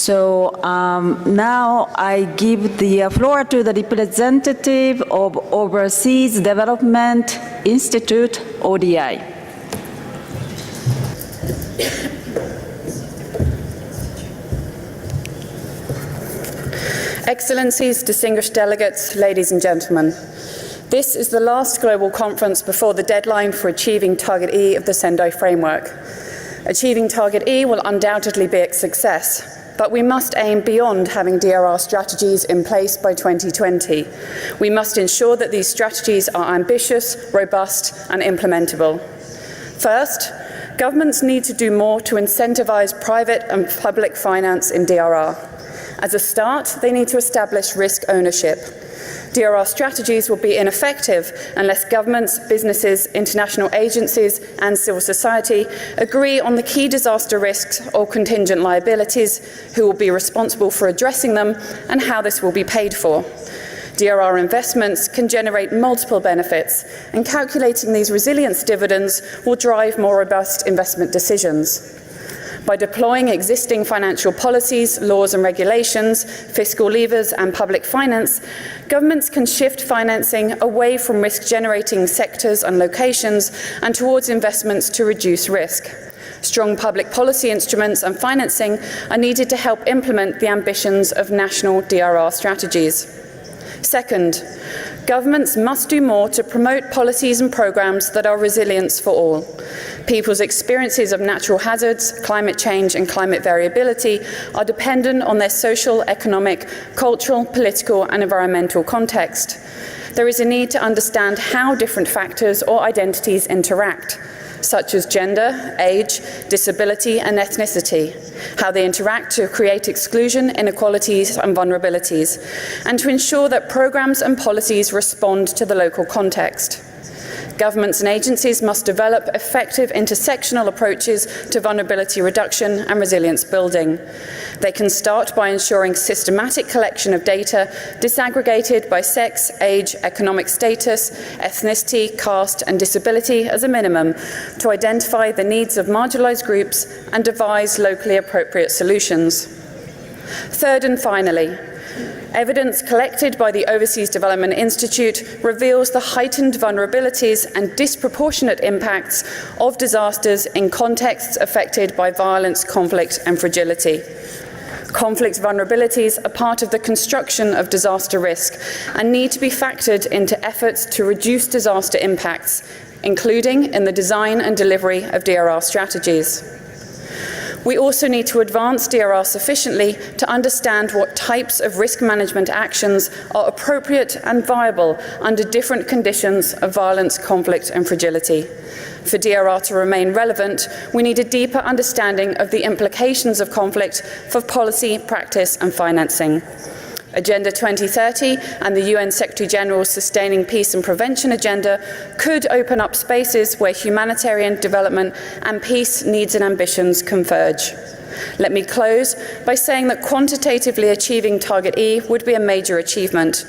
So now I give the floor to the representative of Overseas Development Institute, ODI. Excellencies, distinguished delegates, ladies and gentlemen. This is the last global conference before the deadline for achieving Target E of the Sendai Framework. Achieving Target E will undoubtedly be a success, but we must aim beyond having DRR strategies in place by 2020. We must ensure that these strategies are ambitious, robust, and implementable. First, governments need to do more to incentivise private and public finance in DRR. As a start, they need to establish risk ownership. DRR strategies will be ineffective unless governments, businesses, international agencies and civil society agree on the key disaster risks or contingent liabilities, who will be responsible for addressing them and how this will be paid for. DRR investments can generate multiple benefits, and calculating these resilience dividends will drive more robust investment decisions. By deploying existing financial policies, laws and regulations, fiscal levers and public finance, governments can shift financing away from risk-generating sectors and locations and towards investments to reduce risk. Strong public policy instruments and financing are needed to help implement the ambitions of national DRR strategies. Second, governments must do more to promote policies and programmes that are resilience for all. People's experiences of natural hazards, climate change and climate variability are dependent on their social, economic, cultural, political and environmental context. There is a need to understand how different factors or identities interact, such as gender, age, disability and ethnicity, how they interact to create exclusion, inequalities and vulnerabilities, and to ensure that programmes and policies respond to the local context. Governments and agencies must develop effective intersectional approaches to vulnerability reduction and resilience building. They can start by ensuring systematic collection of data disaggregated by sex, age, economic status, ethnicity, caste and disability as a minimum to identify the needs of marginalised groups and devise locally appropriate solutions. Third and finally, evidence collected by the Overseas Development Institute reveals the heightened vulnerabilities and disproportionate impacts of disasters in contexts affected by violence, conflict and fragility. Conflict vulnerabilities are part of the construction of disaster risk and need to be factored into efforts to reduce disaster impacts, including in the design and delivery of DRR strategies. We also need to advance DRR sufficiently to understand what types of risk management actions are appropriate and viable under different conditions of violence, conflict and fragility. For DRR to remain relevant, we need a deeper understanding of the implications of conflict for policy, practice and financing. Agenda 2030 and the UN Secretary-General's Sustaining Peace and Prevention Agenda could open up spaces where humanitarian development and peace needs and ambitions converge. Let me close by saying that quantitatively achieving Target E would be a major achievement.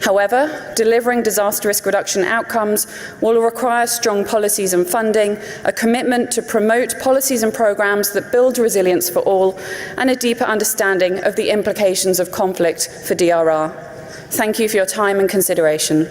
However, delivering disaster risk reduction outcomes will require strong policies and funding, a commitment to promote policies and programmes that build resilience for all, and a deeper understanding of the implications of conflict for DRR. Thank you for your time and consideration.